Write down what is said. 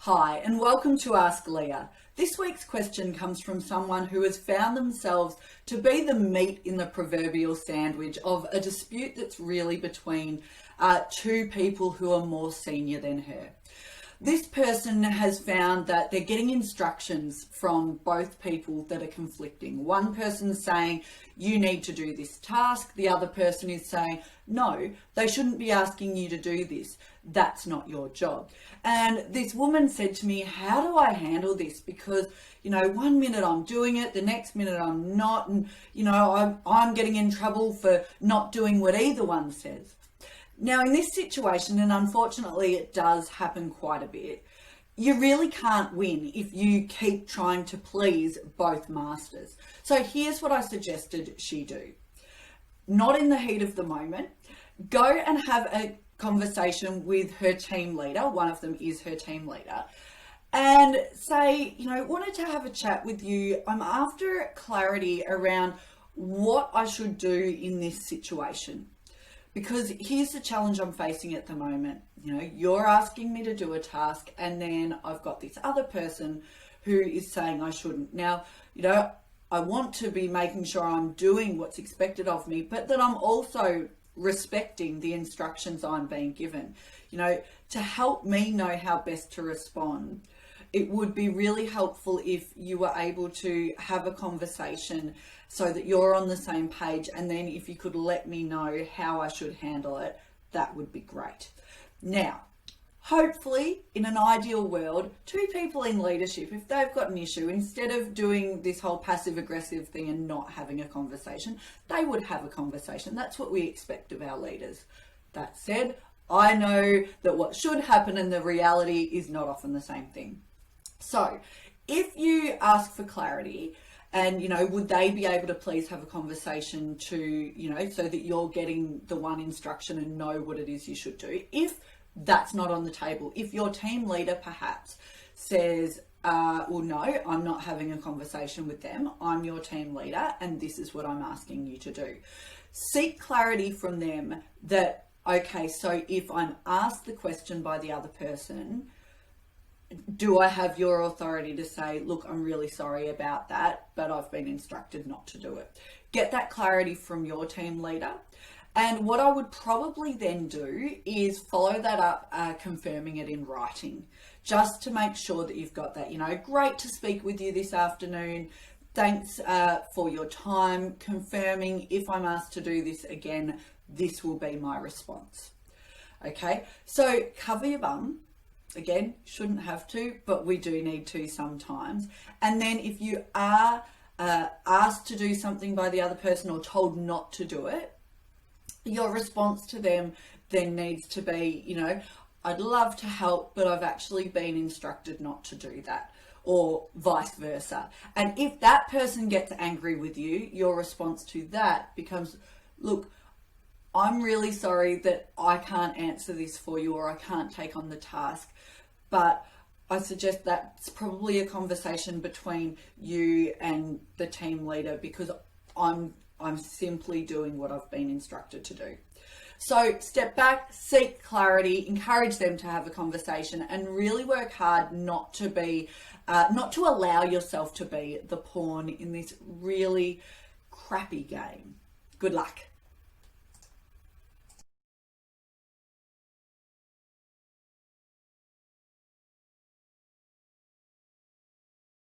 Hi, and welcome to Ask Leah. This week's question comes from someone who has found themselves to be the meat in the proverbial sandwich of a dispute that's really between two people who are more senior than her. This person has found that they're getting instructions from both people that are conflicting. One person's saying, you need to do this task. The other person is saying, no, they shouldn't be asking you to do this. That's not your job. And this woman said to me, how do I handle this? Because, one minute I'm doing it, the next minute I'm not. And, I'm getting in trouble for not doing what either one says. Now, in this situation, and unfortunately it does happen quite a bit, you really can't win if you keep trying to please both masters. So here's what I suggested she do. Not in the heat of the moment, go and have a conversation with her team leader. One of them is her team leader. And say, wanted to have a chat with you. I'm after clarity around what I should do in this situation. Because here's the challenge I'm facing at the moment. You're asking me to do a task, and then I've got this other person who is saying I shouldn't. Now, I want to be making sure I'm doing what's expected of me, but that I'm also respecting the instructions I'm being given. To help me know how best to respond, it would be really helpful if you were able to have a conversation so that you're on the same page. And then if you could let me know how I should handle it, that would be great. Now, hopefully in an ideal world, two people in leadership, if they've got an issue, instead of doing this whole passive aggressive thing and not having a conversation, they would have a conversation. That's what we expect of our leaders. That said, I know that what should happen and the reality is not often the same thing. So if you ask for clarity and, would they be able to please have a conversation to, so that you're getting the one instruction and know what it is you should do. If that's not on the table, if your team leader perhaps says, well, no, I'm not having a conversation with them. I'm your team leader and this is what I'm asking you to do. Seek clarity from them that, okay, so if I'm asked the question by the other person, do I have your authority to say, look, I'm really sorry about that, but I've been instructed not to do it? Get that clarity from your team leader. And what I would probably then do is follow that up, confirming it in writing, just to make sure that you've got that, great to speak with you this afternoon. Thanks for your time. Confirming if I'm asked to do this again, this will be my response. Okay, so cover your bum. Again, shouldn't have to, but we do need to sometimes. And then if you are asked to do something by the other person or told not to do it, your response to them then needs to be, I'd love to help, but I've actually been instructed not to do that, or vice versa. And if that person gets angry with you, your response to that becomes, look, I'm really sorry that I can't answer this for you or I can't take on the task, but I suggest that's probably a conversation between you and the team leader because I'm simply doing what I've been instructed to do. So step back, seek clarity, encourage them to have a conversation and really work hard not to allow yourself to be the pawn in this really crappy game. Good luck.